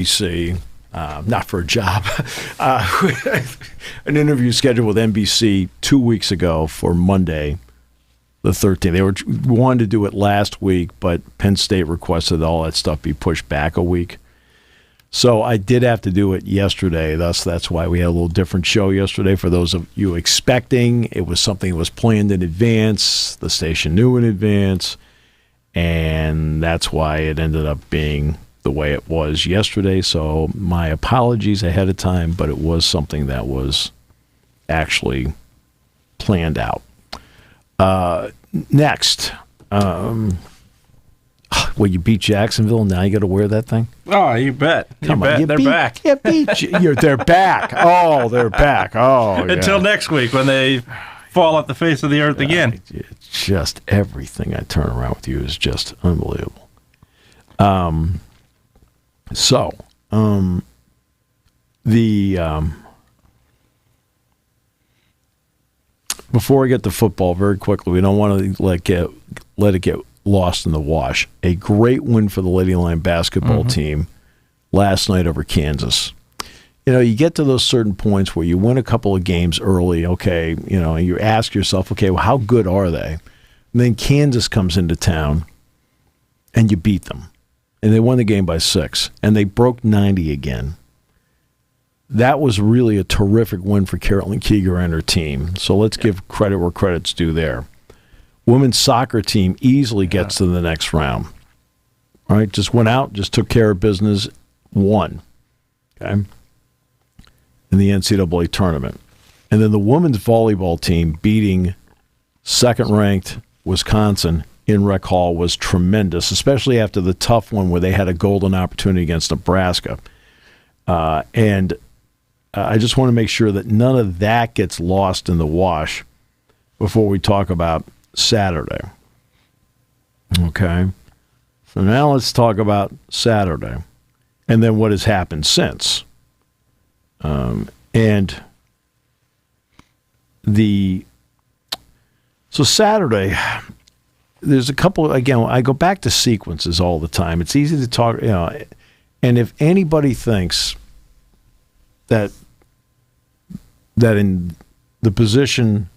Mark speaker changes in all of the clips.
Speaker 1: NBC, not for a job, an interview scheduled with NBC 2 weeks ago for Monday, the 13th. They wanted to do it last week, but Penn State requested all that stuff be pushed back a week. So I did have to do it yesterday. That's why we had a little different show yesterday. For those of you expecting, it was something that was planned in advance. The station knew in advance, and that's why it ended up being the way it was yesterday. So my apologies ahead of time, but it was something that was actually planned out. Next, you beat Jacksonville, now you got to wear that thing?
Speaker 2: Oh, you bet.
Speaker 1: Come on,
Speaker 2: they're back.
Speaker 1: You beat you. They're back. Oh, they're back. Oh,
Speaker 2: Until next week when they fall off the face of the earth again.
Speaker 1: It's just everything I turn around with you is just unbelievable. Before we get to football, very quickly, we don't want to let it get lost in the wash. A great win for the Lady Lion basketball team last night over Kansas. You know, you get to those certain points where you win a couple of games early, okay, and you ask yourself, okay, well, how good are they? And then Kansas comes into town, and you beat them. And they won the game by 6, and they broke 90 again. That was really a terrific win for Carolyn Keeger and her team. So let's give credit where credit's due there. Women's soccer team easily gets to the next round. All right, just went out, just took care of business, won. Okay, in the NCAA tournament. And then the women's volleyball team beating second-ranked Wisconsin in Rec Hall was tremendous, especially after the tough one where they had a golden opportunity against Nebraska. And I just want to make sure that none of that gets lost in the wash before we talk about Saturday. Okay? So now let's talk about Saturday and then what has happened since. So Saturday, there's a couple, again, I go back to sequences all the time. It's easy to talk, and if anybody thinks that in the position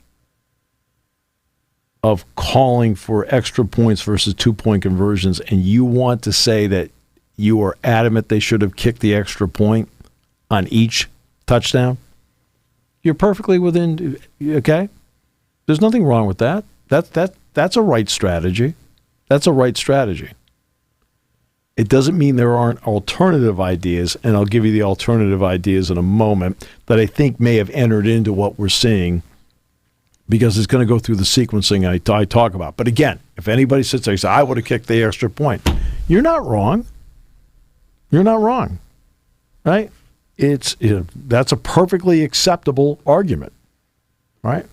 Speaker 1: of calling for extra points versus 2-point conversions, and you want to say that you are adamant they should have kicked the extra point on each touchdown, you're perfectly within, okay? There's nothing wrong with that. That's a right strategy. That's a right strategy. It doesn't mean there aren't alternative ideas, and I'll give you the alternative ideas in a moment that I think may have entered into what we're seeing because it's going to go through the sequencing I talk about. But again, if anybody sits there and says, I would have kicked the extra point, you're not wrong. You're not wrong, right? That's a perfectly acceptable argument, right?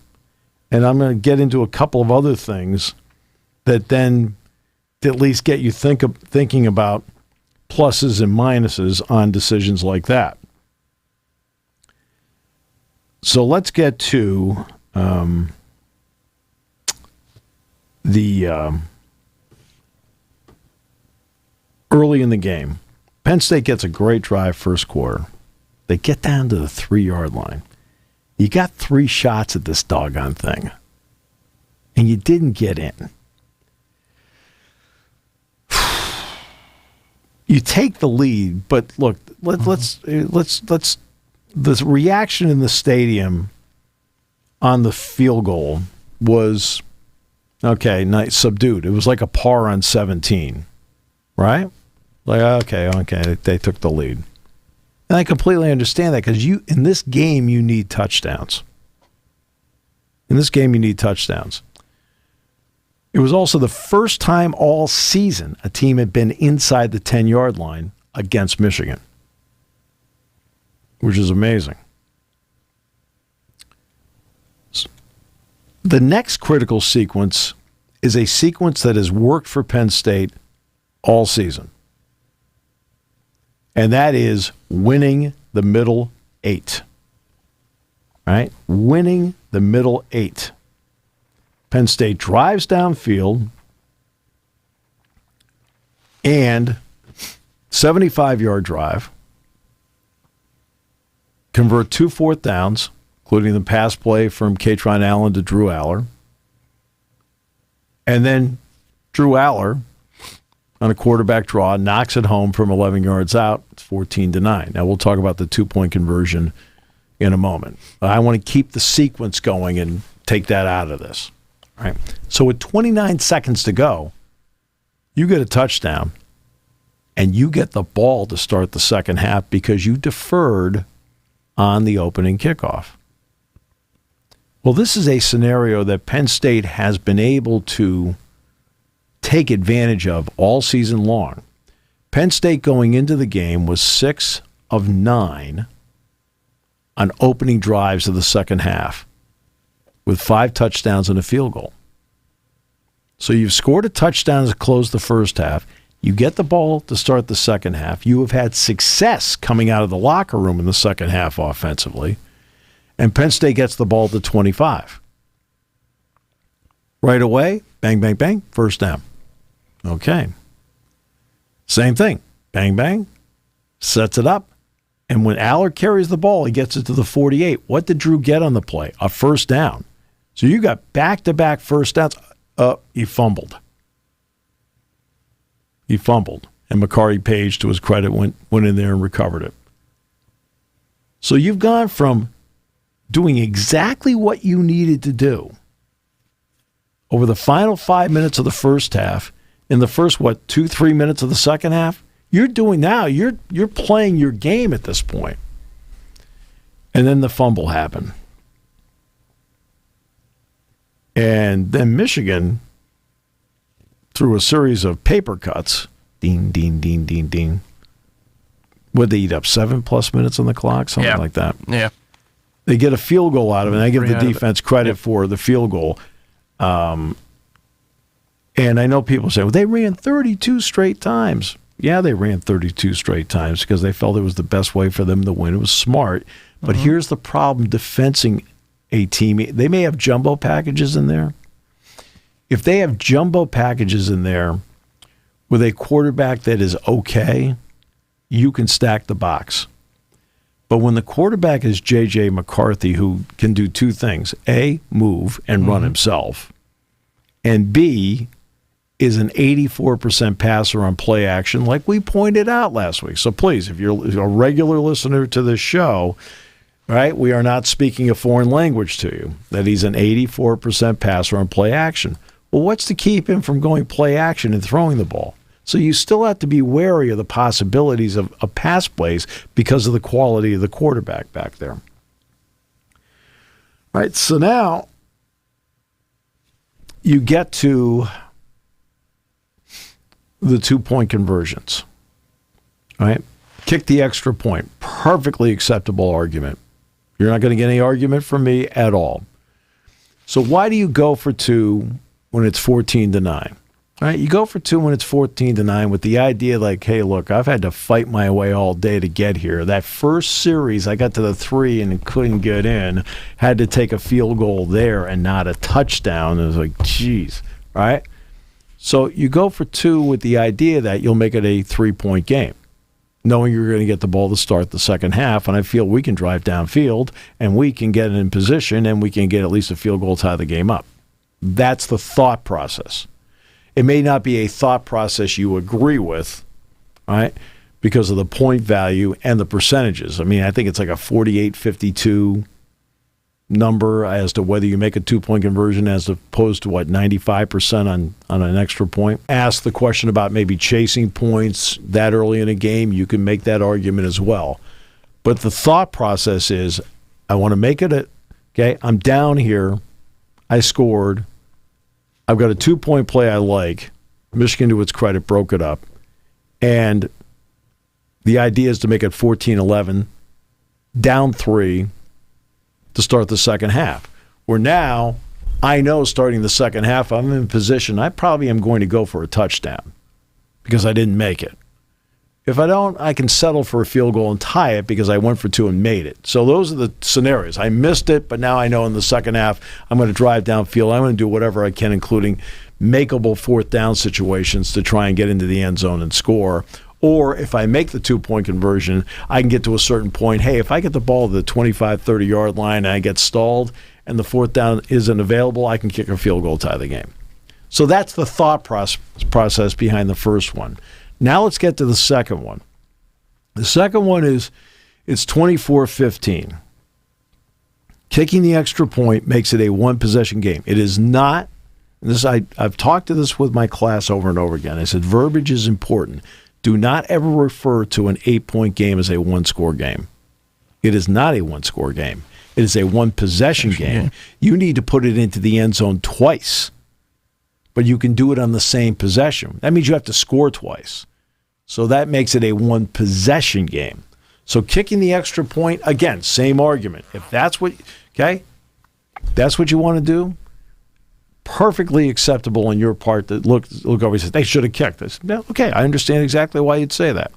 Speaker 1: And I'm going to get into a couple of other things that then at least get you thinking about pluses and minuses on decisions like that. So let's get to the early in the game. Penn State gets a great drive first quarter. They get down to the 3-yard line. You got 3 shots at this doggone thing, and you didn't get in. You take the lead, but look, let's the reaction in the stadium on the field goal was nice, subdued. It was like a par on 17, right? Like okay, they took the lead. And I completely understand that because in this game, you need touchdowns. In this game, you need touchdowns. It was also the first time all season a team had been inside the 10-yard line against Michigan, which is amazing. The next critical sequence is a sequence that has worked for Penn State all season. And that is winning the middle 8. Right? Winning the middle 8. Penn State drives downfield and 75-yard drive, convert 2 fourth downs, including the pass play from Katron Allen to Drew Aller. And then Drew Aller, on a quarterback draw, knocks it home from 11 yards out. It's 14-9. Now, we'll talk about the 2-point conversion in a moment. I want to keep the sequence going and take that out of this. All right. So with 29 seconds to go, you get a touchdown, and you get the ball to start the second half because you deferred on the opening kickoff. Well, this is a scenario that Penn State has been able to take advantage of all season long. Penn State going into the game was 6 of 9 on opening drives of the second half with 5 touchdowns and a field goal. So you've scored a touchdown to close the first half. You get the ball to start the second half. You have had success coming out of the locker room in the second half offensively. And Penn State gets the ball to 25. Right away, bang, bang, bang, first down. Okay. Same thing. Bang, bang, sets it up. And when Aller carries the ball, he gets it to the 48. What did Drew get on the play? A first down. So you got back-to-back first downs. He fumbled. He fumbled. And McCarty Page, to his credit, went in there and recovered it. So you've gone from doing exactly what you needed to do over the final 5 minutes of the first half, in the first, 2-3 minutes of the second half, you're doing now, you're playing your game at this point. And then the fumble happened. And then Michigan, through a series of paper cuts, ding, ding, ding, ding, ding. Would they eat up 7+ minutes on the clock? Something like that.
Speaker 2: Yeah.
Speaker 1: They get a field goal out of it, and I give the defense credit for the field goal. And I know people say, well, they ran 32 straight times. Yeah, they ran 32 straight times because they felt it was the best way for them to win. It was smart. But here's the problem defensing a team. They may have jumbo packages in there. If they have jumbo packages in there with a quarterback that is okay, you can stack the box. But when the quarterback is J.J. McCarthy, who can do two things, A, move and run himself, and B, is an 84% passer on play action, like we pointed out last week. So please, if you're a regular listener to this show, right, we are not speaking a foreign language to you, that he's an 84% passer on play action. Well, what's to keep him from going play action and throwing the ball? So you still have to be wary of the possibilities of pass plays because of the quality of the quarterback back there. All right, so now you get to the 2-point conversions. All right, kick the extra point. Perfectly acceptable argument. You're not going to get any argument from me at all. So why do you go for 2 when it's 14-9? All right, you go for 2 when it's 14-9 with the idea like, hey, look, I've had to fight my way all day to get here. That first series, I got to the 3 and couldn't get in. Had to take a field goal there and not a touchdown. It was like, geez, right? So you go for 2 with the idea that you'll make it a 3-point game, knowing you're going to get the ball to start the second half, and I feel we can drive downfield, and we can get it in position, and we can get at least a field goal to tie the game up. That's the thought process. It may not be a thought process you agree with, right, because of the point value and the percentages. I mean, I think it's like a 48-52 number as to whether you make a 2-point conversion as opposed to, 95% on an extra point. Ask the question about maybe chasing points that early in a game. You can make that argument as well. But the thought process is, I want to make it okay, I'm down here. I scored. I've got a 2-point play I like. Michigan, to its credit, broke it up. And the idea is to make it 14-11, down 3 to start the second half. Where now, I know starting the second half, I'm in position, I probably am going to go for a touchdown because I didn't make it. If I don't, I can settle for a field goal and tie it because I went for 2 and made it. So those are the scenarios. I missed it, but now I know in the second half I'm going to drive downfield. I'm going to do whatever I can, including makeable 4th down situations to try and get into the end zone and score. Or if I make the 2-point conversion, I can get to a certain point. Hey, if I get the ball to the 25, 30-yard line and I get stalled and the fourth down isn't available, I can kick a field goal, tie the game. So that's the thought process behind the first one. Now let's get to the second one. The second one is it's 24-15. Kicking the extra point makes it a one-possession game. It is not, and this I've talked to this with my class over and over again. I said verbiage is important. Do not ever refer to an 8-point game as a one-score game. It is not a one-score game. It is a one-possession game. You need to put it into the end zone twice, but you can do it on the same possession. That means you have to score twice. So that makes it a one-possession game. So kicking the extra point, again, same argument. If that's what, that's what you want to do, perfectly acceptable on your part to look over and say, they should have kicked this. No, okay, I understand exactly why you'd say that.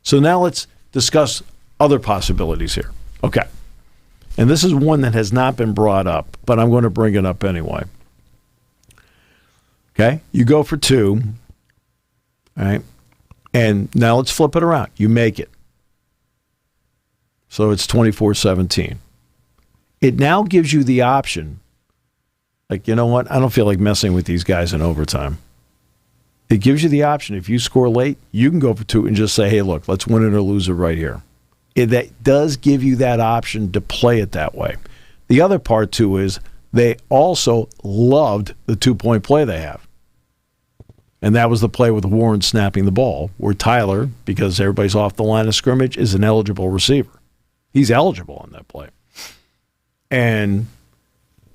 Speaker 1: So now let's discuss other possibilities here. Okay. And this is one that has not been brought up, but I'm going to bring it up anyway. Okay? You go for 2, all right? And now let's flip it around. You make it. So it's 24-17. It now gives you the option, like, you know what? I don't feel like messing with these guys in overtime. It gives you the option. If you score late, you can go for 2 and just say, hey, look, let's win it or lose it right here. That does give you that option to play it that way. The other part, too, is they also loved the 2-point play they have. And that was the play with Warren snapping the ball, where Tyler, because everybody's off the line of scrimmage, is an eligible receiver. He's eligible on that play. And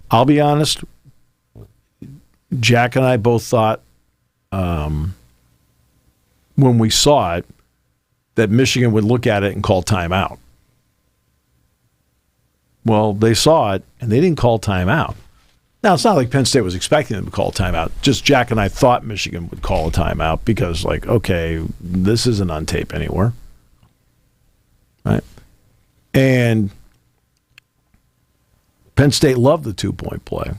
Speaker 1: I'll be honest, Jack and I both thought when we saw it that Michigan would look at it and call timeout. Well, they saw it, and they didn't call timeout. Now, it's not like Penn State was expecting them to call a timeout. Just Jack and I thought Michigan would call a timeout because, like, okay, this isn't on tape anywhere. Right? And Penn State loved the 2-point play.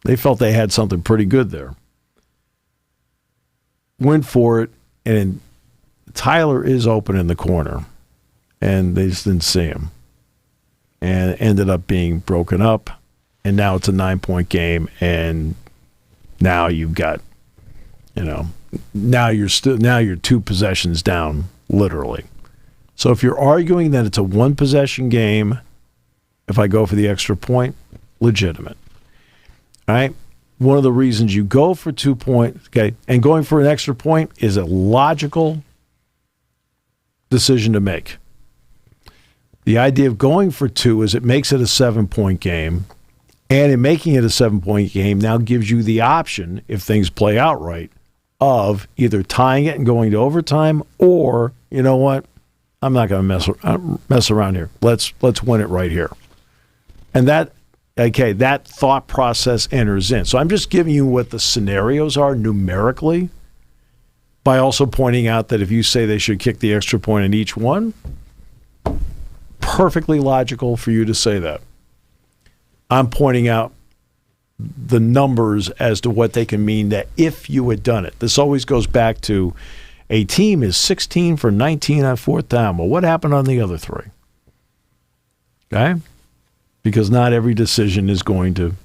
Speaker 1: They felt they had something pretty good there. Went for it, and Tyler is open in the corner, and they just didn't see him. And it ended up being broken up. And now it's a 9-point game, and now you've got, now you're 2 possessions down, literally. So if you're arguing that it's a one-possession game, if I go for the extra point, legitimate. All right? One of the reasons you go for 2 points, okay, and going for an extra point is a logical decision to make. The idea of going for 2 is it makes it a 7-point game. And in making it a 7-point game now gives you the option, if things play out right, of either tying it and going to overtime, or, you know what, I'm not going to mess around here. Let's win it right here. And that thought process enters in. So I'm just giving you what the scenarios are numerically, by also pointing out that if you say they should kick the extra point in each one, perfectly logical for you to say that. I'm pointing out the numbers as to what they can mean that if you had done it. This always goes back to a team is 16 for 19 on 4th down. Well, what happened on the other 3? Okay? Because not every decision is going to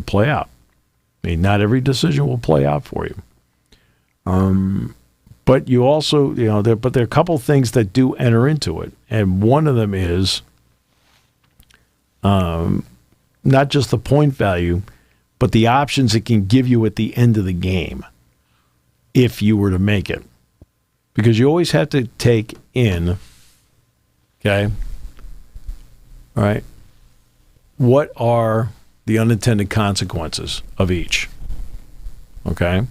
Speaker 1: play out. I mean, not every decision will play out for you. But you also, there are a couple things that do enter into it. And one of them is not just the point value, but the options it can give you at the end of the game if you were to make it. Because you always have to take in, okay, all right, what are the unintended consequences of each? Okay?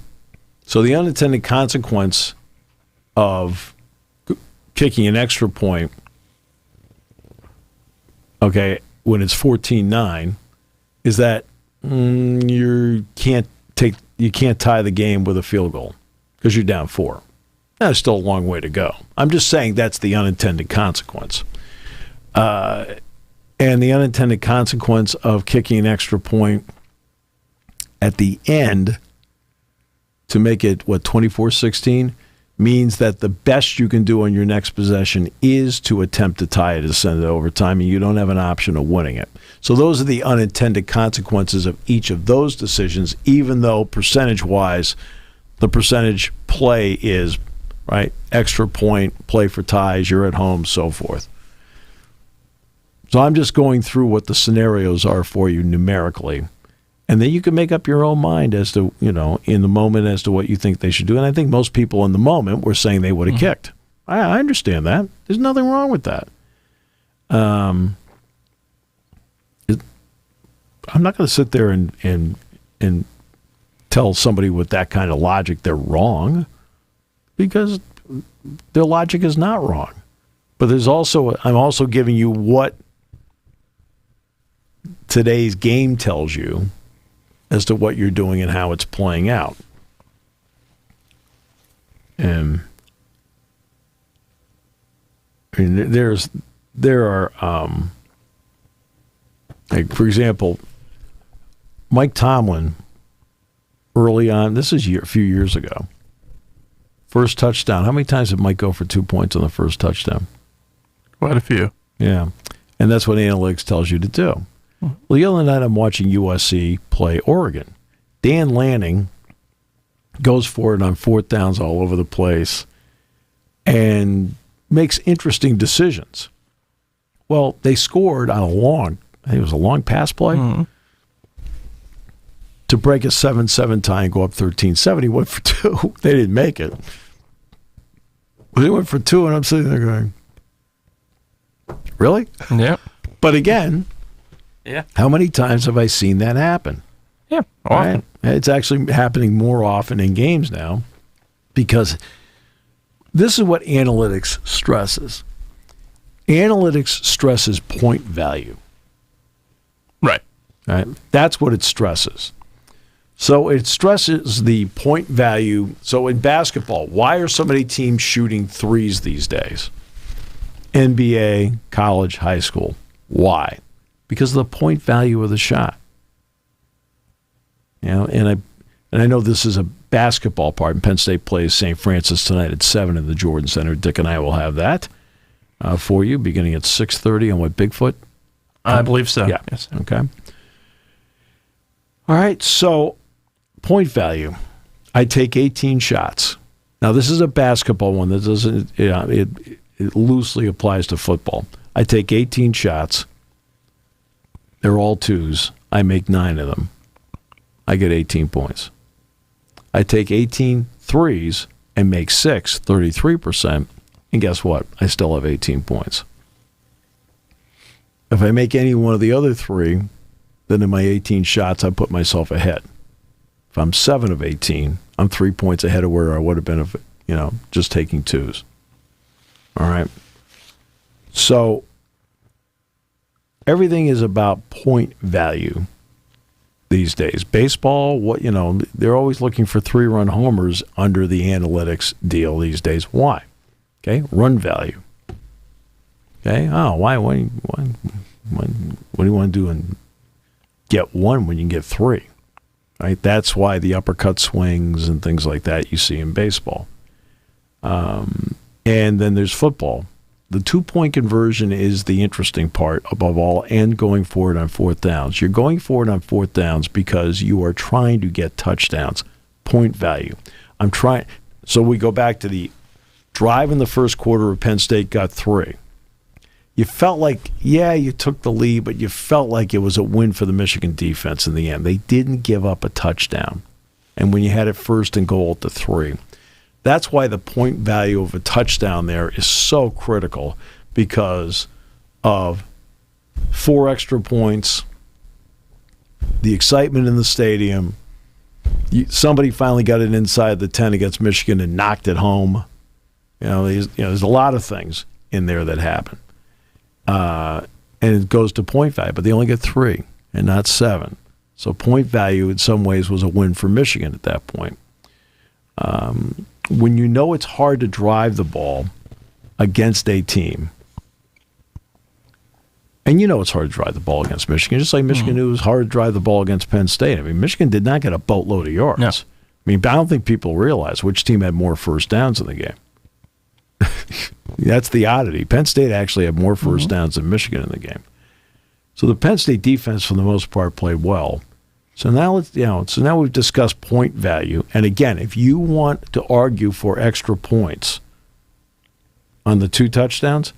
Speaker 1: So the unintended consequence of kicking an extra point, okay, when it's 14-9, is that you can't tie the game with a field goal because you're down 4. That's still a long way to go. I'm just saying that's the unintended consequence. And the unintended consequence of kicking an extra point at the end to make it, 24-16, means that the best you can do on your next possession is to attempt to tie it to send it overtime, and you don't have an option of winning it. So those are the unintended consequences of each of those decisions, even though percentage-wise, the percentage play is, right, extra point, play for ties, you're at home, so forth. So I'm just going through what the scenarios are for you numerically. And then you can make up your own mind as to, in the moment as to what you think they should do. And I think most people in the moment were saying they would have kicked. I understand that. There's nothing wrong with that. I'm not going to sit there and tell somebody with that kind of logic they're wrong, because their logic is not wrong. But I'm also giving you what today's game tells you as to what you're doing and how it's playing out. And I mean, there are, like, for example, Mike Tomlin early on, this is a few years ago, first touchdown. How many times did Mike go for 2 points on the first touchdown?
Speaker 2: Quite a few.
Speaker 1: Yeah. And that's what analytics tells you to do. Well, the other night I'm watching USC play Oregon. Dan Lanning goes for it on fourth downs all over the place and makes interesting decisions. Well, they scored on I think it was a long pass play to break a 7-7 tie and go up 13-7. He went for 2. They didn't make it. But he went for 2, and I'm sitting there going, really?
Speaker 2: Yeah.
Speaker 1: But again,
Speaker 2: yeah.
Speaker 1: How many times have I seen that happen?
Speaker 2: Yeah, often.
Speaker 1: Right? It's actually happening more often in games now, because this is what analytics stresses. Analytics stresses point value.
Speaker 2: Right.
Speaker 1: That's what it stresses. So it stresses the point value. So in basketball, why are so many teams shooting threes these days? NBA, college, high school. Why? Because of the point value of the shot. And I know this is a basketball part, and Penn State plays St. Francis tonight at 7 in the Jordan Center. Dick and I will have that for you, beginning at 6:30 on what, Bigfoot?
Speaker 2: I believe so.
Speaker 1: Yeah.
Speaker 2: Yes.
Speaker 1: Okay. All right, so point value. I take 18 shots. Now, this is a basketball one that doesn't, it loosely applies to football. I take 18 shots. They're all 2s. I make 9 of them. I get 18 points. I take 18 3s and make 6, 33%. And guess what? I still have 18 points. If I make any one of the other 3, then in my 18 shots, I put myself ahead. If I'm 7 of 18, I'm 3 points ahead of where I would have been if, just taking 2s. All right. So everything is about point value these days. Baseball, they're always looking for 3-run homers under the analytics deal these days. Why? Okay, run value. Okay, why? What do you want to do and get 1 when you can get 3? Right, that's why the uppercut swings and things like that you see in baseball. And then there's football. The 2-point conversion is the interesting part above all, and going forward on fourth downs. You're going forward on fourth downs because you are trying to get touchdowns. Point value. So we go back to the drive in the first quarter of Penn State, got 3. You felt like, you took the lead, but you felt like it was a win for the Michigan defense in the end. They didn't give up a touchdown. And when you had it 1st and goal at the 3, that's why the point value of a touchdown there is so critical, because of 4 extra points, the excitement in the stadium. Somebody finally got it inside the 10 against Michigan and knocked it home. There's a lot of things in there that happen. And it goes to point value, but they only get 3 and not 7. So point value in some ways was a win for Michigan at that point. When it's hard to drive the ball against a team, and it's hard to drive the ball against Michigan, just like Michigan knew it was hard to drive the ball against Penn State. I mean, Michigan did not get a boatload of yards.
Speaker 2: No.
Speaker 1: I mean, I don't think people realize which team had more first downs in the game. That's the oddity. Penn State actually had more first downs than Michigan in the game. So the Penn State defense, for the most part, played well. So now now we've discussed point value. And again, if you want to argue for extra points on the 2 touchdowns,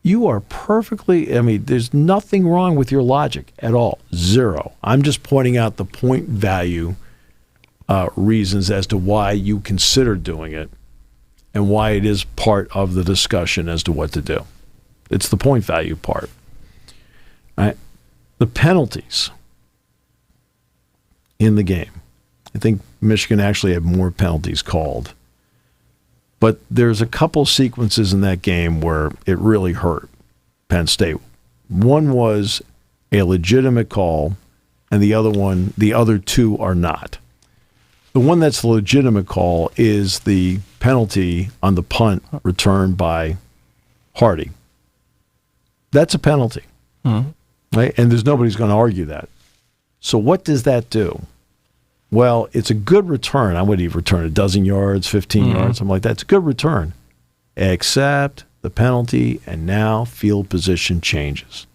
Speaker 1: you are perfectly, I mean, there's nothing wrong with your logic at all. Zero. I'm just pointing out the point value reasons as to why you consider doing it and why it is part of the discussion as to what to do. It's the point value part. All right. The penalties in the game. I think Michigan actually had more penalties called. But there's a couple sequences in that game where it really hurt Penn State. One was a legitimate call, and the other 2 are not. The one that's the legitimate call is the penalty on the punt returned by Hardy. That's a penalty. Right? And there's nobody's going to argue that. So what does that do? Well, it's a good return. I would even return a dozen yards, 15 yards, something like that. It's a good return, except the penalty, and now field position changes.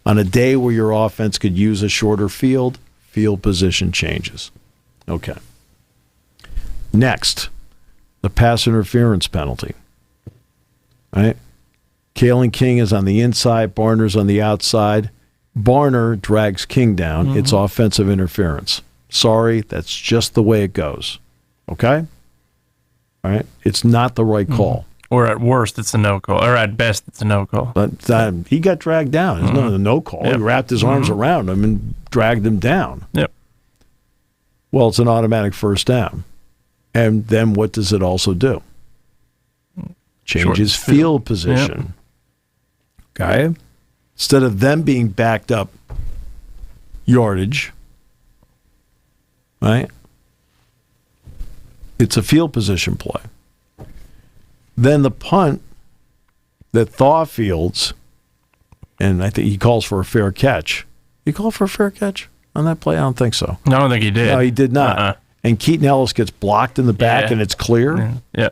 Speaker 1: On a day where your offense could use a shorter field position changes. Okay. Next, the pass interference penalty. Right? Kalen King is on the inside, Barner's on the outside. Barner drags King down. It's offensive interference. Sorry, that's just the way it goes. Okay? All right? It's not the right call.
Speaker 2: Or at worst, it's a no call. Or at best, it's a no call.
Speaker 1: But he got dragged down. It's not a no call. Yep. He wrapped his arms around him and dragged him down.
Speaker 2: Yep.
Speaker 1: Well, it's an automatic first down. And then what does it also do? Changes field position. Yep. Okay? Instead of them being backed up yardage, right? It's a field position play. Then the punt that Thaw fields, and I think he calls for a fair catch. He called for a fair catch on that play? I don't think so.
Speaker 2: No, I don't think he did.
Speaker 1: No, he did not. And Keaton Ellis gets blocked in the back and it's clear.
Speaker 2: Yeah.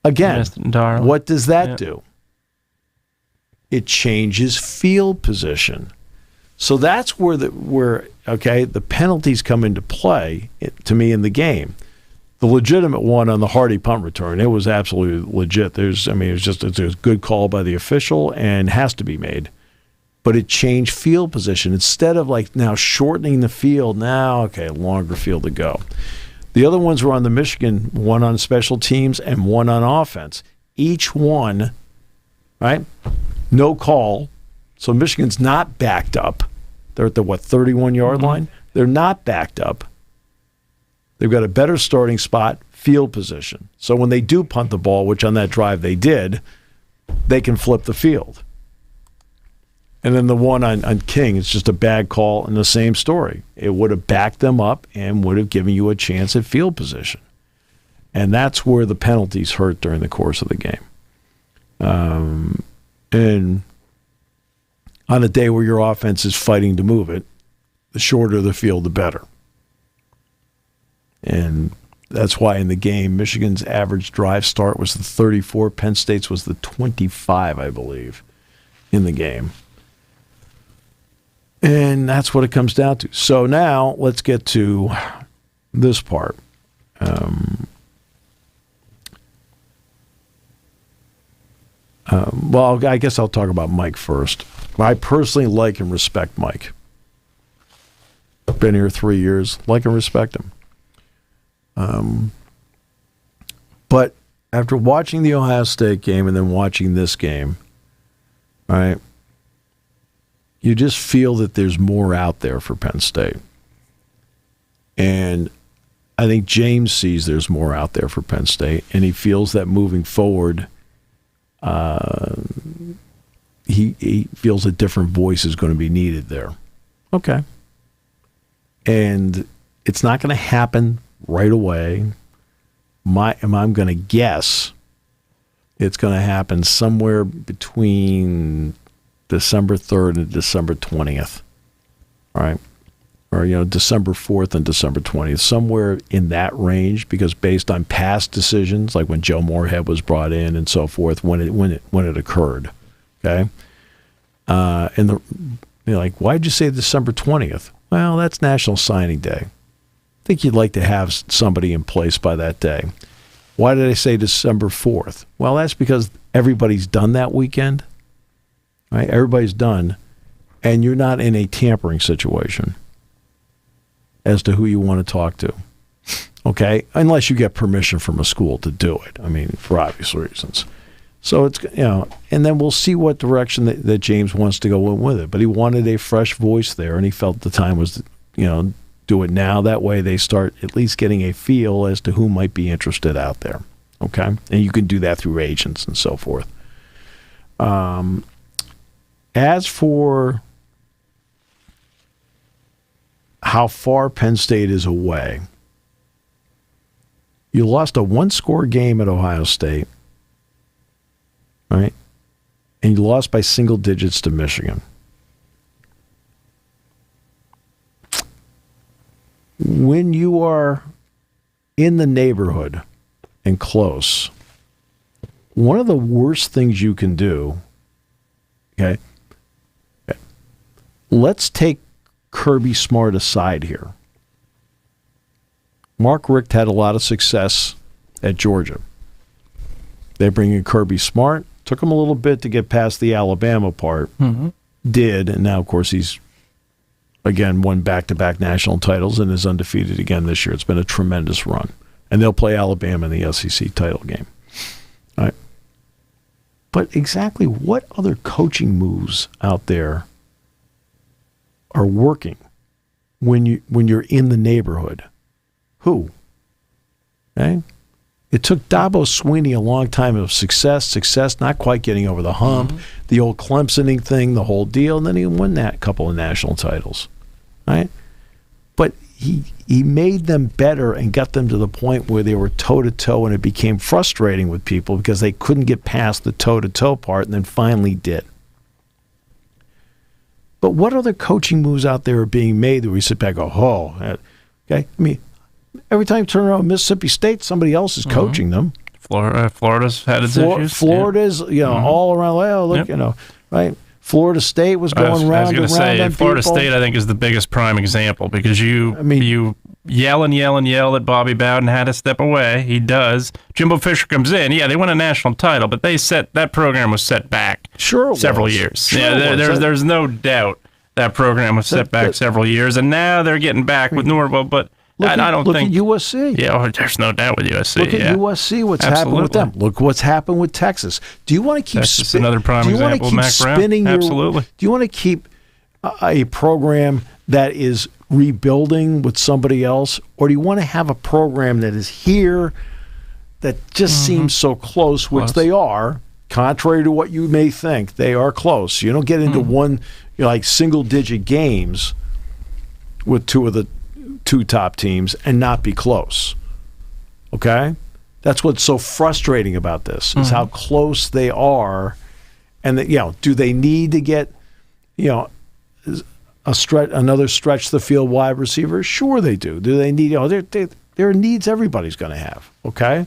Speaker 1: Again, what does that do? It changes field position. So that's where the penalties come into play to me in the game. The legitimate one on the Hardy punt return, it was absolutely legit. It's a good call by the official and has to be made. But it changed field position. Instead of like now shortening the field, longer field to go. The other ones were on the Michigan, one on special teams and one on offense. Each one, right? No call. So Michigan's not backed up. They're at the 31-yard line? They're not backed up. They've got a better starting spot, field position. So when they do punt the ball, which on that drive they did, they can flip the field. And then the one on King, it's just a bad call in the same story. It would have backed them up and would have given you a chance at field position. And that's where the penalties hurt during the course of the game. And on a day where your offense is fighting to move it, the shorter the field, the better. And that's why in the game, Michigan's average drive start was the 34. Penn State's was the 25, I believe, in the game. And that's what it comes down to. So now let's get to this part. Well, I guess I'll talk about Mike first. I personally like and respect Mike. Been here 3 years. Like and respect him. But after watching the Ohio State game and then watching this game, all right, you just feel that there's more out there for Penn State. And I think James sees there's more out there for Penn State, and he feels that moving forward, he feels a different voice is going to be needed there. Okay. And it's not going to happen right away. I'm going to guess it's going to happen somewhere between December 3rd and December 20th. All right. or December 4th and December 20th, somewhere in that range, because based on past decisions, like when Joe Moorhead was brought in and so forth, when it occurred, okay. And like, why'd you say December 20th? Well, that's National Signing Day. I think you'd like to have somebody in place by that day. Why did I say December 4th? Well, that's because everybody's done that weekend, right? Everybody's done, and you're not in a tampering situation as to who you want to talk to, okay? Unless you get permission from a school to do it. I mean, for obvious reasons. So it's, and then we'll see what direction that James wants to go in with it. But he wanted a fresh voice there, and he felt the time was, do it now. That way they start at least getting a feel as to who might be interested out there, okay? And you can do that through agents and so forth. As for how far Penn State is away, you lost a one-score game at Ohio State, right? And you lost by single digits to Michigan. When you are in the neighborhood and close, one of the worst things you can do, okay, let's take Kirby Smart aside here. Mark Richt had a lot of success at Georgia. They bring in Kirby Smart. Took him a little bit to get past the Alabama part. Mm-hmm. Did, and now, of course, he's, again, won back-to-back national titles and is undefeated again this year. It's been a tremendous run. And they'll play Alabama in the SEC title game. All right. But exactly what other coaching moves out there are working when you're in the neighborhood? Who? Okay? It took Dabo Swinney a long time of success, not quite getting over the hump, the old Clemsoning thing, the whole deal, and then he won that couple of national titles, right? But he made them better and got them to the point where they were toe-to-toe, and it became frustrating with people because they couldn't get past the toe-to-toe part, and then finally did. But what other coaching moves out there are being made that we sit back and go, okay? I mean, every time you turn around Mississippi State, somebody else is coaching them.
Speaker 2: Florida's had its issues.
Speaker 1: Florida's, all around. Oh, look, right? Florida State was going round and round. I was going to say,
Speaker 2: Florida State, I think, is the biggest prime example because you yell and yell and yell that Bobby Bowden had to step away. He does. Jimbo Fisher comes in. Yeah, they won a national title, but that program was set back several years. There's no doubt that program was set back several years, and now they're getting back with Norvell, but I don't think.
Speaker 1: Look at USC.
Speaker 2: Yeah, there's no doubt with USC.
Speaker 1: Look at USC. What's happened with them? Look what's happened with Texas. Do you want to keep?
Speaker 2: That's another prime example of Mac Brown. Absolutely.
Speaker 1: Do you want to keep a program that is rebuilding with somebody else, or do you want to have a program that is here that just seems so close, which they are, contrary to what you may think, they are close. You don't get into one single-digit games with two of the two top teams and not be close. Okay? That's what's so frustrating about this, is how close they are. And do they need to get another stretch the field wide receiver? Sure they do. Do they need there are needs everybody's going to have, okay?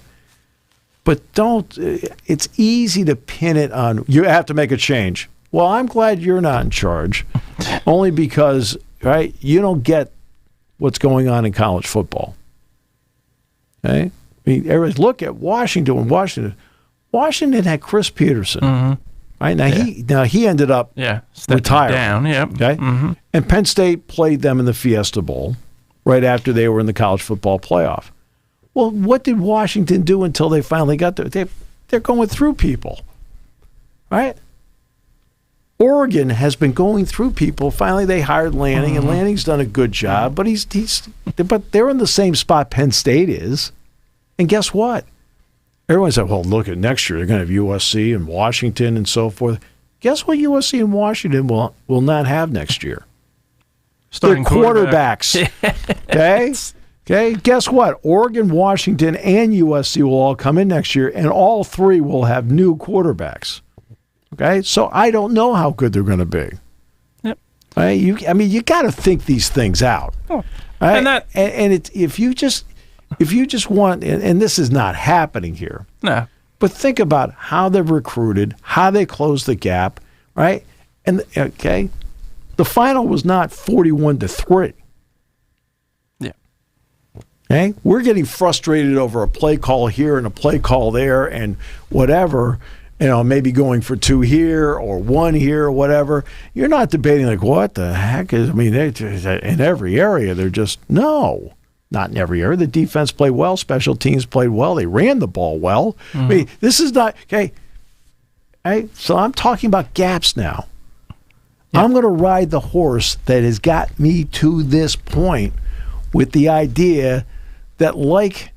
Speaker 1: But it's easy to pin it on you have to make a change. Well, I'm glad you're not in charge. Only because, right, you don't get what's going on in college football. Okay? I mean, everybody's look at Washington. Washington had Chris Peterson. Right? Now he ended up retiring.
Speaker 2: Down,
Speaker 1: okay? And Penn State played them in the Fiesta Bowl right after they were in the college football playoff. Well, what did Washington do until they finally got there? They're going through people. Right? Oregon has been going through people. Finally, they hired Lanning, and Lanning's done a good job. But but they're in the same spot Penn State is. And guess what? Everyone said, "Well, look at next year. They're going to have USC and Washington and so forth." Guess what? USC and Washington will not have next year.
Speaker 2: Starting
Speaker 1: quarterbacks. Okay. Okay. Guess what? Oregon, Washington, and USC will all come in next year, and all three will have new quarterbacks. Okay, so I don't know how good they're going to be.
Speaker 2: Yep.
Speaker 1: Right? You got to think these things out.
Speaker 2: Oh.
Speaker 1: Right? And if you just want, and this is not happening here.
Speaker 2: No.
Speaker 1: But think about how they've recruited, how they closed the gap, right? And the final was not 41-3.
Speaker 2: Yeah.
Speaker 1: Okay, we're getting frustrated over a play call here and a play call there and whatever. Maybe going for 2 here or 1 here or whatever. You're not debating like what the heck is. In every area they're just no. Not in every area. The defense played well. Special teams played well. They ran the ball well.
Speaker 2: Mm-hmm.
Speaker 1: This is not okay. So I'm talking about gaps now. Yeah. I'm going to ride the horse that has got me to this point with the idea that, like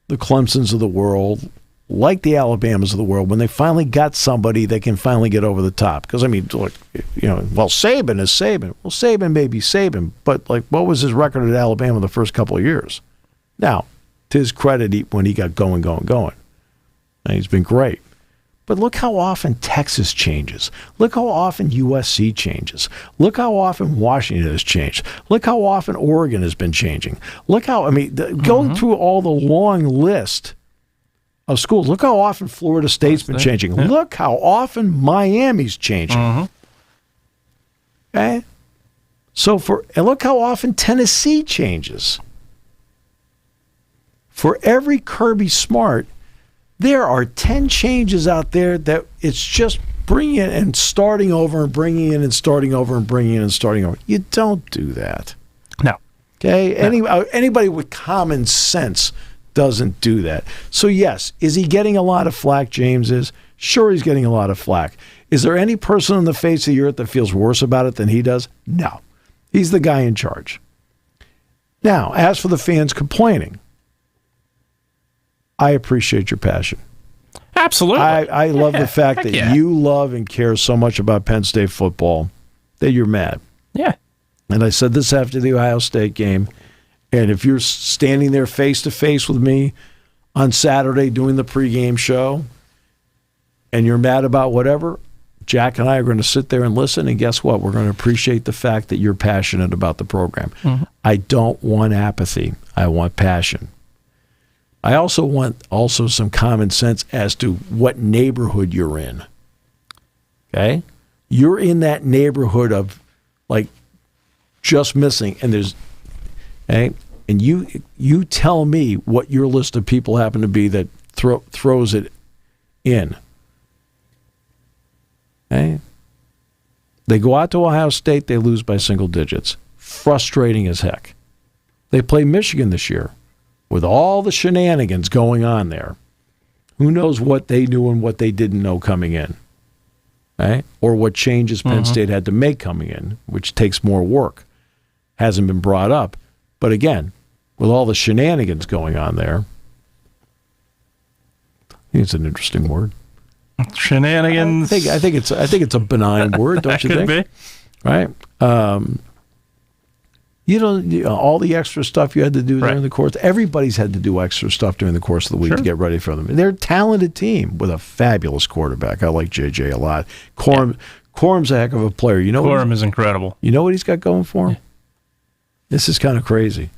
Speaker 1: the Clemsons of the world, like the Alabamas of the world, when they finally got somebody that can finally get over the top. Because, look, Saban is Saban. Well, Saban may be Saban, but, what was his record at Alabama the first couple of years? Now, to his credit, when he got going, and he's been great. But look how often Texas changes. Look how often USC changes. Look how often Washington has changed. Look how often Oregon has been changing. Look how, going through all the long list of schools. Look how often Florida State's been changing. Yeah. Look how often Miami's changing.
Speaker 2: Mm-hmm.
Speaker 1: Okay? And look how often Tennessee changes. For every Kirby Smart, there are 10 changes out there that it's just bringing in and starting over and bringing in and starting over and bringing in and starting over. You don't do that.
Speaker 2: No.
Speaker 1: Okay? No. Anybody with common sense doesn't do that. So, yes, is he getting a lot of flack, James is? Sure, he's getting a lot of flack. Is there any person on the face of the earth that feels worse about it than he does? No. He's the guy in charge. Now, as for the fans complaining, I appreciate your passion.
Speaker 2: Absolutely.
Speaker 1: I love the fact that you love and care so much about Penn State football that you're mad.
Speaker 2: Yeah.
Speaker 1: And I said this after the Ohio State game. And if you're standing there face-to-face with me on Saturday doing the pregame show and you're mad about whatever, Jack and I are going to sit there and listen, and guess what? We're going to appreciate the fact that you're passionate about the program. Mm-hmm. I don't want apathy. I want passion. I also want some common sense as to what neighborhood you're in. Okay? You're in that neighborhood of, just missing, and there's... Okay? And you tell me what your list of people happen to be that throws it in. Okay? They go out to Ohio State, they lose by single digits. Frustrating as heck. They play Michigan this year with all the shenanigans going on there. Who knows what they knew and what they didn't know coming in. Okay? Or what changes Penn State had to make coming in, which takes more work. Hasn't been brought up. But again, with all the shenanigans going on there, I think it's an interesting word.
Speaker 2: Shenanigans.
Speaker 1: I think it's a benign word, don't you think?
Speaker 2: Could be.
Speaker 1: Right. All the extra stuff you had to do during the course. Everybody's had to do extra stuff during the course of the week to get ready for them. They're a talented team with a fabulous quarterback. I like JJ a lot. Corum's a heck of a player.
Speaker 2: Corum is incredible.
Speaker 1: You know what he's got going for him? Yeah. This is kind of crazy.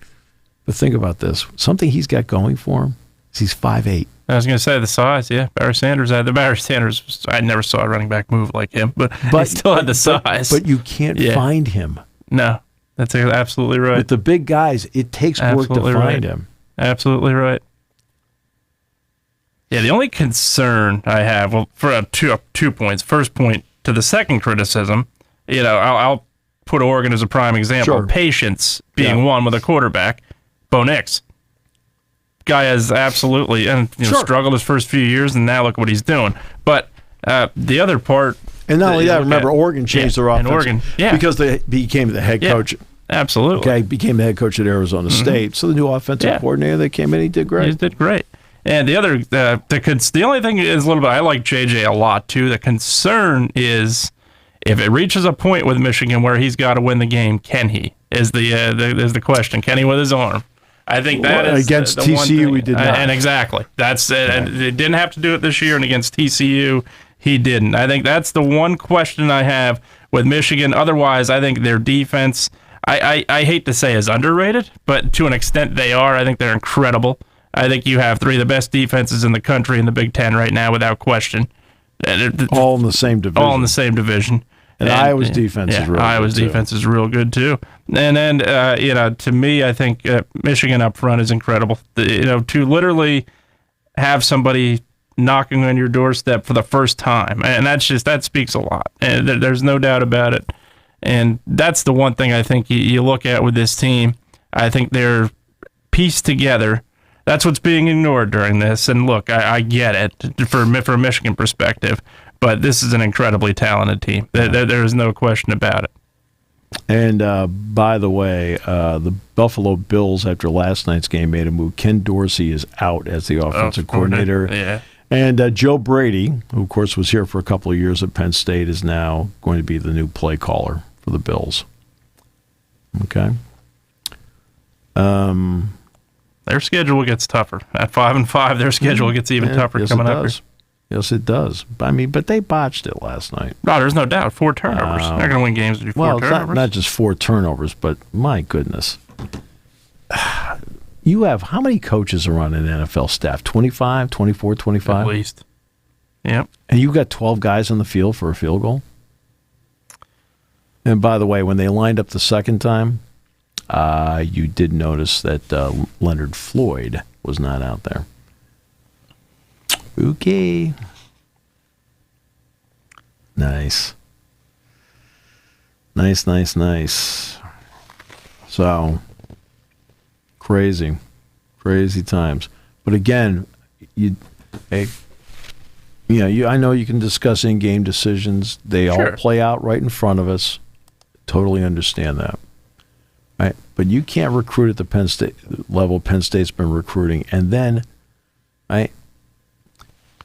Speaker 1: But think about this. Something he's got going for him is he's 5'8".
Speaker 2: I was going to say the size, yeah. Barry Sanders, I never saw a running back move like him, but he still had the size.
Speaker 1: But you can't find him.
Speaker 2: No, that's absolutely right.
Speaker 1: With the big guys, it takes work to find him.
Speaker 2: Absolutely right. Yeah, the only concern I have, for 2 points. First point, to the second criticism, I'll put Oregon as a prime example.
Speaker 1: Sure.
Speaker 2: Patience being one with a quarterback. Bo Nix. Guy has absolutely struggled his first few years, and now look what he's doing. But the other part...
Speaker 1: And not only that, remember, Oregon changed their offense because they became the head coach.
Speaker 2: Absolutely.
Speaker 1: Okay, became the head coach at Arizona State. So the new offensive coordinator that came in, he did great.
Speaker 2: He did great. And the other... the only thing is a little bit... I like JJ a lot, too. The concern is... if it reaches a point with Michigan where he's got to win the game, can he? Is the question. Can he with his arm? I think that is
Speaker 1: against
Speaker 2: the
Speaker 1: TCU. He did not.
Speaker 2: And exactly, that's it. Yeah. And they didn't have to do it this year, and against TCU, he didn't. I think that's the one question I have with Michigan. Otherwise, I think their defense, I hate to say is underrated, but to an extent they are. I think they're incredible. I think you have three of the best defenses in the country in the Big Ten right now, without question.
Speaker 1: All in the same division.
Speaker 2: All in the same division.
Speaker 1: And Iowa's defense is real
Speaker 2: Iowa's
Speaker 1: good,
Speaker 2: defense is real good, too. And then, to me, I think Michigan up front is incredible. To literally have somebody knocking on your doorstep for the first time, and that speaks a lot. And there's no doubt about it. And that's the one thing I think you look at with this team. I think they're pieced together. That's what's being ignored during this. And look, I get it from a Michigan perspective, but this is an incredibly talented team. There is no question about it.
Speaker 1: And by the way, the Buffalo Bills, after last night's game, made a move. Ken Dorsey is out as the offensive coordinator.
Speaker 2: Yeah.
Speaker 1: And Joe Brady, who, of course, was here for a couple of years at Penn State, is now going to be the new play caller for the Bills. Okay.
Speaker 2: Their schedule gets tougher. At 5-5, their schedule gets even tougher coming up here.
Speaker 1: Yes, it does. But they botched it last night.
Speaker 2: No, there's no doubt. 4 turnovers. They're going to win games with 4 turnovers.
Speaker 1: Not just 4 turnovers, but my goodness. You have how many coaches are on an NFL staff? 25, 24, 25?
Speaker 2: At least. Yep.
Speaker 1: And you've got 12 guys on the field for a field goal? And by the way, when they lined up the second time, you did notice that Leonard Floyd was not out there. Okay. Nice. Nice. So, crazy times. But again, I know you can discuss in-game decisions. They all play out right in front of us. Totally understand that. Right? But you can't recruit at the Penn State level Penn State's been recruiting. And then, right,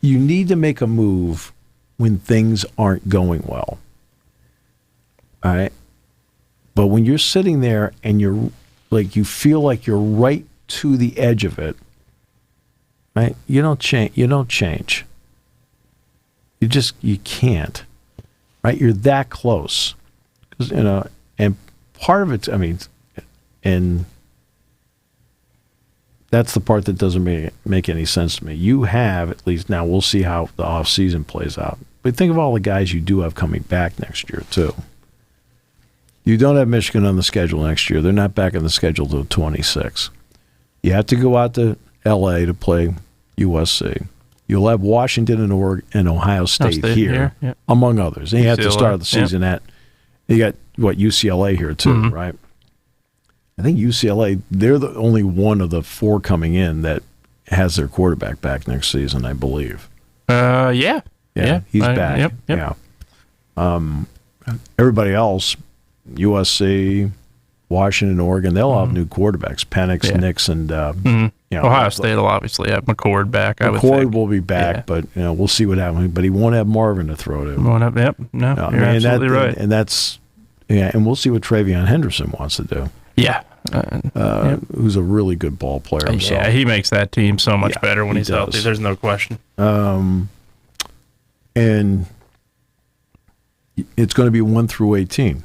Speaker 1: you need to make a move when things aren't going well. All right? But when you're sitting there and you feel like you're right to the edge of it, right? You don't change. You can't. Right? You're that close. 'Cause, and part of it, and that's the part that doesn't make any sense to me. You have, at least now, we'll see how the offseason plays out. But think of all the guys you do have coming back next year, too. You don't have Michigan on the schedule next year. They're not back on the schedule till 26. You have to go out to L.A. to play USC. You'll have Washington and Oregon and Ohio State here, yep, among others. And you have to start the season you got, UCLA here, too, right? I think UCLA, they're the only one of the 4 coming in that has their quarterback back next season, I believe.
Speaker 2: Yeah,
Speaker 1: he's back.
Speaker 2: Yep.
Speaker 1: Yeah. Everybody else, USC, Washington, Oregon, they'll have new quarterbacks. Penix, Nix, and
Speaker 2: Ohio State will obviously have McCord back.
Speaker 1: McCord will be back, but we'll see what happens. But he won't have Marvin to throw to.
Speaker 2: You're absolutely right.
Speaker 1: And that's and we'll see what Travion Henderson wants to do.
Speaker 2: Yeah.
Speaker 1: Who's a really good ball player himself.
Speaker 2: Yeah, he makes that team so much better when he's healthy. There's no question.
Speaker 1: And it's going to be 1 through 18.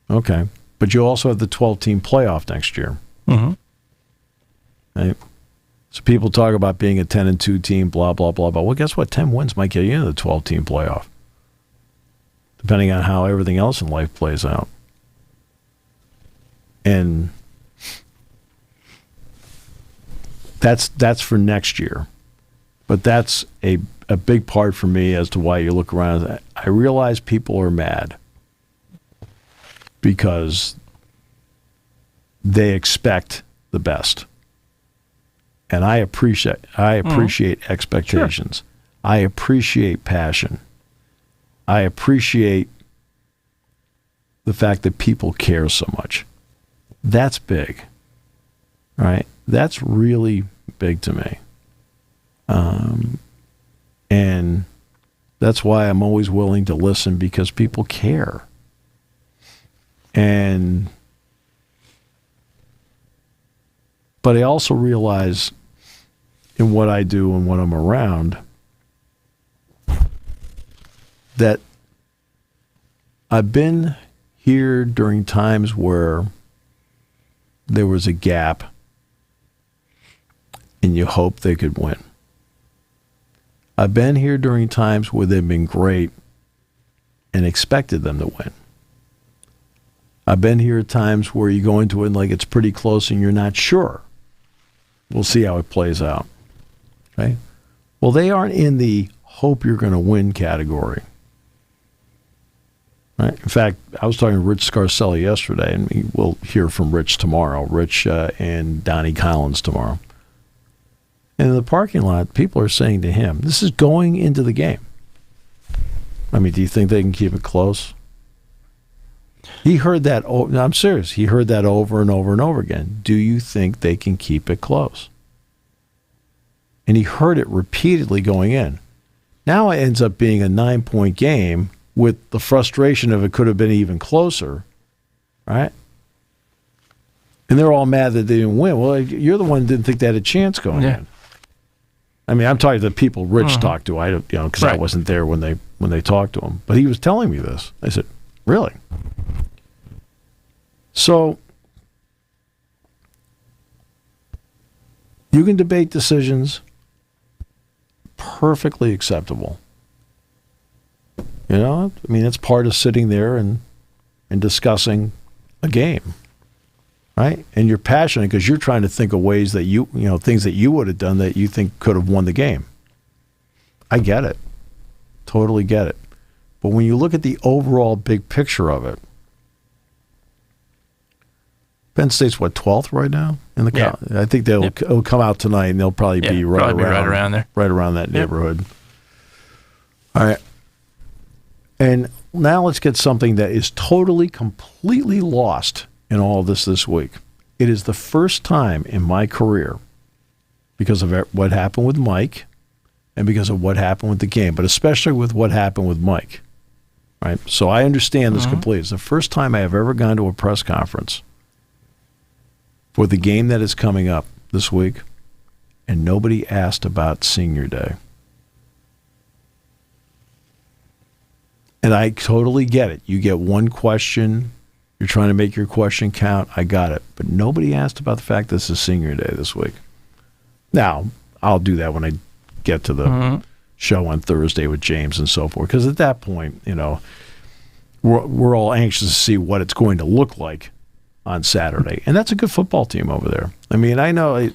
Speaker 1: Okay. But you also have the 12-team playoff next year.
Speaker 2: Mm-hmm.
Speaker 1: Right? So people talk about being a 10-2 team, blah, blah, blah, blah. Well, guess what? 10 wins might get you into the 12-team playoff, depending on how everything else in life plays out. And that's for next year. But that's a big part for me as to why you look around. I realize people are mad because they expect the best. And I appreciate expectations. Sure. I appreciate passion. I appreciate the fact that people care so much. That's big, right? That's really big to me. And that's why I'm always willing to listen, because people care. But I also realize in what I do and when I'm around that I've been here during times where there was a gap and you hope they could win. I've been here during times where they've been great and expected them to win. I've been here at times where you go into it and like it's pretty close and you're not sure. We'll see how it plays out. Okay? Well, they aren't in the hope you're going to win category. Right? In fact, I was talking to Rich Scarcelli yesterday, and we'll hear from Rich tomorrow. Rich and Donnie Collins tomorrow. And in the parking lot, people are saying to him, this is going into the game. I mean, do you think they can keep it close? He heard that. I'm serious. He heard that over and over and over again. Do you think they can keep it close? And he heard it repeatedly going in. Now it ends up being a 9-point game with the frustration of it could have been even closer, right? And they're all mad that they didn't win. Well, you're the one who didn't think they had a chance going in. I mean, I'm talking to the people Rich talked to. I don't, because I wasn't there when they talked to him. But he was telling me this. I said, really? So you can debate decisions. Perfectly acceptable. You know, I mean, it's part of sitting there and discussing a game, right? And you're passionate because you're trying to think of ways that things that you would have done that you think could have won the game. I get it. Totally get it. But when you look at the overall big picture of it, Penn State's 12th right now in the count. I think it'll come out tonight, and they'll probably be right around there, right around that neighborhood. All right, and now let's get something that is totally, completely lost in all of this week. It is the first time in my career, because of what happened with Mike, and because of what happened with the game, but especially with what happened with Mike. Right. So I understand this completely. It's the first time I have ever gone to a press conference for the game that is coming up this week, and nobody asked about Senior Day. And I totally get it. You get one question. You're trying to make your question count. I got it. But nobody asked about the fact this is Senior Day this week. Now, I'll do that when I get to the show on Thursday with James and so forth, because at that point, we're all anxious to see what it's going to look like on Saturday. And that's a good football team over there. I mean, I know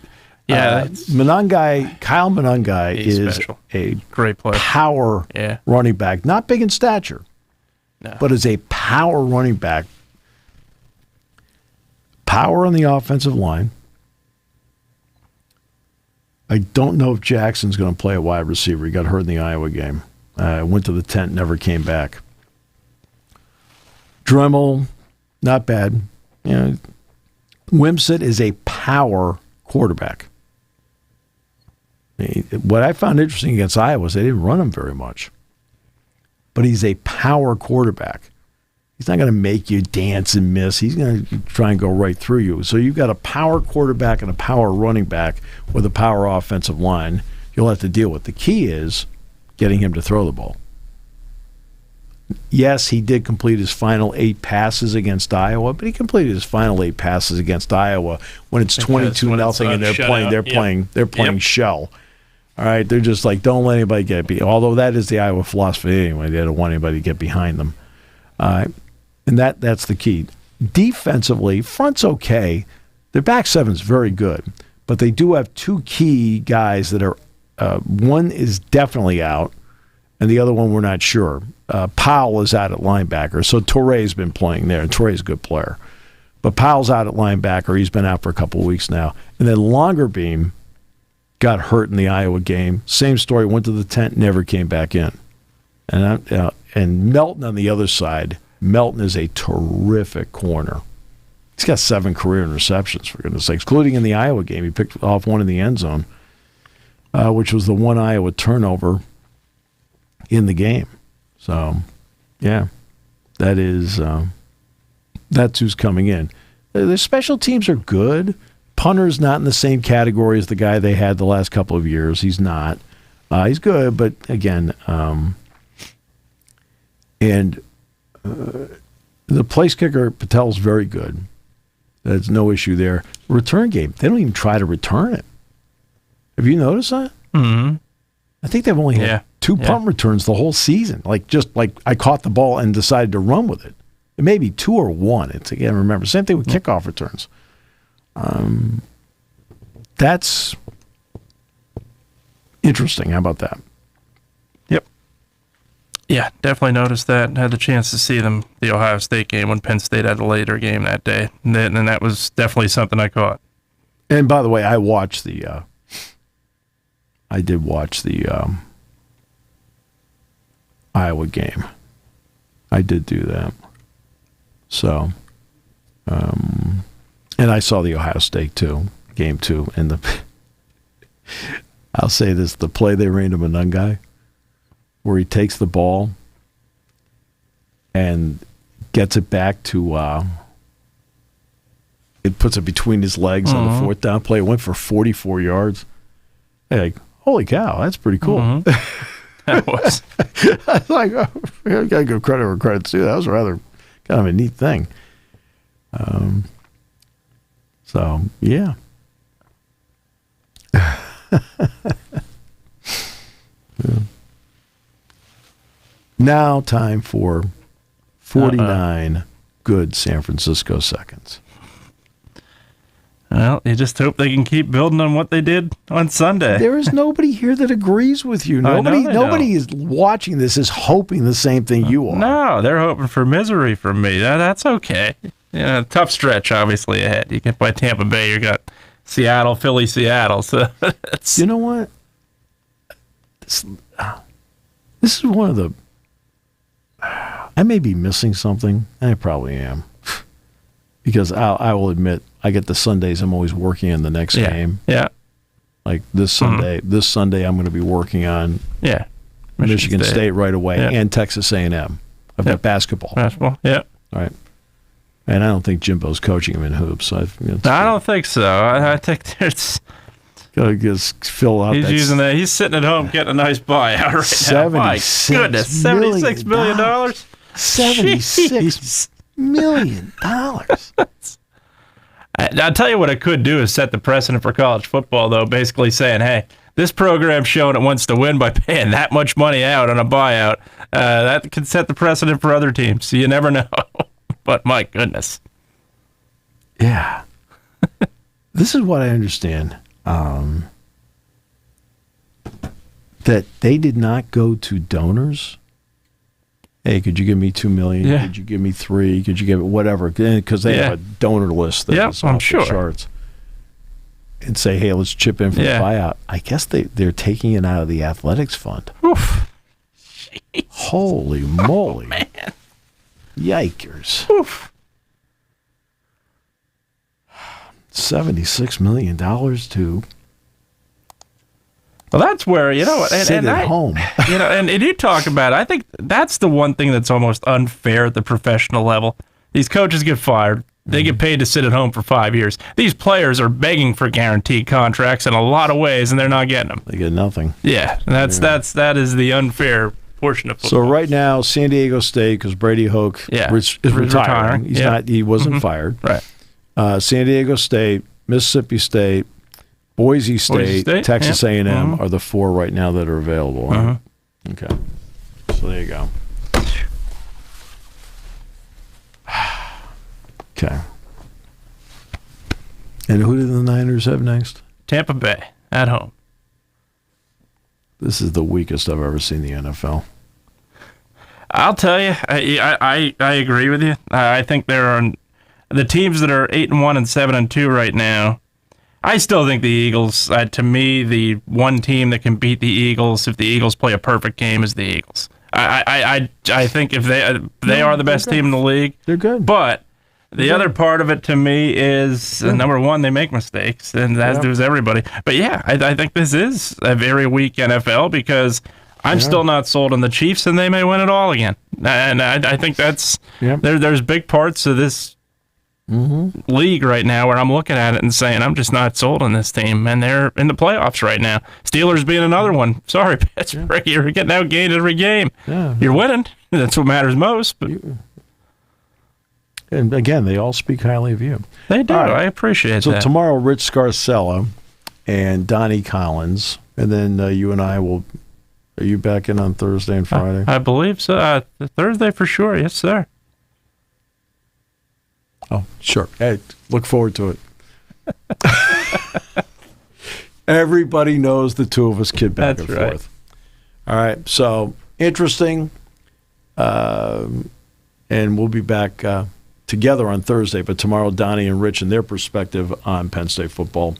Speaker 1: Kyle Monungai is
Speaker 2: special.
Speaker 1: A
Speaker 2: great player.
Speaker 1: Power running back. Not big in stature, but is a power running back. Power on the offensive line. I don't know if Jackson's going to play a wide receiver. He got hurt in the Iowa game. Went to the tent, never came back. Dremel, not bad. Wimsett is a power quarterback. What I found interesting against Iowa is they didn't run him very much. But he's a power quarterback. He's not going to make you dance and miss. He's going to try and go right through you. So you've got a power quarterback and a power running back with a power offensive line you'll have to deal with. The key is getting him to throw the ball. Yes, he did complete his final 8 passes against Iowa, but he completed his final 8 passes against Iowa when it's 22-0 and they're playing shell. All right, they're just like, don't let anybody get beat. Although that is the Iowa philosophy anyway. They don't want anybody to get behind them. And that's the key. Defensively, front's okay. Their back seven's very good, but they do have 2 key guys that are one is definitely out, and the other one we're not sure. Powell is out at linebacker, so Torrey's been playing there, and Torrey's a good player. But Powell's out at linebacker. He's been out for a couple of weeks now. And then Longerbeam got hurt in the Iowa game. Same story, went to the tent, never came back in. And Melton on the other side, Melton is a terrific corner. He's got 7 career interceptions, for goodness sakes, including in the Iowa game. He picked off one in the end zone, which was the one Iowa turnover in the game. So, yeah, that's who's coming in. The special teams are good. Punter's not in the same category as the guy they had the last couple of years. He's not. He's good, but again, and the place kicker, Patel's very good. There's no issue there. Return game, they don't even try to return it. Have you noticed that?
Speaker 2: Mm-hmm.
Speaker 1: I think they've only had 2 punt returns the whole season. Just like I caught the ball and decided to run with it. It may be 2 or 1. I can't remember. Same thing with kickoff returns. That's interesting. How about that?
Speaker 2: Yep. Yeah, definitely noticed that. Had the chance to see the Ohio State game when Penn State had a later game that day. And that was definitely something I caught.
Speaker 1: And by the way, I watched I did watch the Iowa game. I did do that. So, and I saw the Ohio State game too. And I'll say this: the play they ran to Monungai, where he takes the ball and gets it back to, it puts it between his legs on the 4th down play. It went for 44 yards. Like, holy cow, that's pretty cool.
Speaker 2: That was.
Speaker 1: I was like, oh, I got to give credit where credit's due. That was rather kind of a neat thing. So, yeah. Yeah. Now, time for 49 good San Francisco seconds.
Speaker 2: Well, you just hope they can keep building on what they did on Sunday.
Speaker 1: There is nobody here that agrees with you. Nobody is watching this is hoping the same thing you are.
Speaker 2: No, they're hoping for misery from me. That's okay. Tough stretch, obviously, ahead. You get by Tampa Bay, you got Seattle, Philly, Seattle. So
Speaker 1: you know what? This is one of the. I may be missing something. I probably am, because I will admit I get the Sundays. I'm always working on the next game.
Speaker 2: Yeah.
Speaker 1: Like this Sunday. This Sunday, I'm going to be working on.
Speaker 2: Yeah.
Speaker 1: Michigan State right away and Texas A&M. I've got basketball.
Speaker 2: Yeah.
Speaker 1: All right. And I don't think Jimbo's coaching him in hoops. I
Speaker 2: don't think so. I think there's.
Speaker 1: Gotta just fill out.
Speaker 2: He's using that. He's sitting at home getting a nice buyout right now. My goodness, $76 million.
Speaker 1: $76 million.
Speaker 2: I'll tell you what it could do is set the precedent for college football, though. Basically saying, hey, this program's showing it wants to win by paying that much money out on a buyout. That could set the precedent for other teams. So you never know. But my goodness.
Speaker 1: Yeah. This is what I understand. That they did not go to donors. Hey, could you give me $2 million?
Speaker 2: Yeah.
Speaker 1: Could you give me $3 million? Could you give it whatever? Because they have a donor list that is off the charts. And say, hey, let's chip in for the buyout. I guess they're taking it out of the athletics fund.
Speaker 2: Oof.
Speaker 1: Holy moly.
Speaker 2: Oh, man.
Speaker 1: Yikers.
Speaker 2: Oof.
Speaker 1: $76 million to
Speaker 2: well, that's where,
Speaker 1: sit at home.
Speaker 2: And you talk about it, I think that's the one thing that's almost unfair at the professional level. These coaches get fired. They get paid to sit at home for 5 years. These players are begging for guaranteed contracts in a lot of ways, and they're not getting them.
Speaker 1: They get nothing.
Speaker 2: Yeah, that is the unfair portion of football.
Speaker 1: So right now, San Diego State, because Brady Hoke is retiring. He wasn't fired.
Speaker 2: Right.
Speaker 1: San Diego State, Mississippi State, Boise State, Texas A&M are the 4 right now that are available. Right? Okay. So there you go. Okay. And who do the Niners have next?
Speaker 2: Tampa Bay at home.
Speaker 1: This is the weakest I've ever seen the NFL.
Speaker 2: I'll tell you, I agree with you. I think there are the teams that are 8-1 and 7-2 right now. I still think the Eagles. To me, the one team that can beat the Eagles if the Eagles play a perfect game is the Eagles. I think if they are the best team in the league,
Speaker 1: they're good.
Speaker 2: But the other part of it to me is number one, they make mistakes, and as does everybody. But yeah, I think this is a very weak NFL because I'm still not sold on the Chiefs, and they may win it all again. And I think that's there's big parts of this league right now where I'm looking at it and saying I'm just not sold on this team, and they're in the playoffs right now. Steelers being another one. Sorry, Pittsburgh, you're getting outgained every game. You're winning. That's what matters most. But
Speaker 1: And again, they all speak highly of you.
Speaker 2: They do.
Speaker 1: All right.
Speaker 2: I appreciate
Speaker 1: So
Speaker 2: that.
Speaker 1: tomorrow, Rich Scarcella and Donnie Collins, and then you and I will. Are you back in on Thursday and Friday?
Speaker 2: I believe so. Thursday for sure. Yes, sir.
Speaker 1: Oh, sure. Hey, look forward to it. Everybody knows the two of us kid back
Speaker 2: That's
Speaker 1: and
Speaker 2: right.
Speaker 1: forth. All right. So interesting. And we'll be back together on Thursday. But tomorrow, Donnie and Rich and their perspective on Penn State football.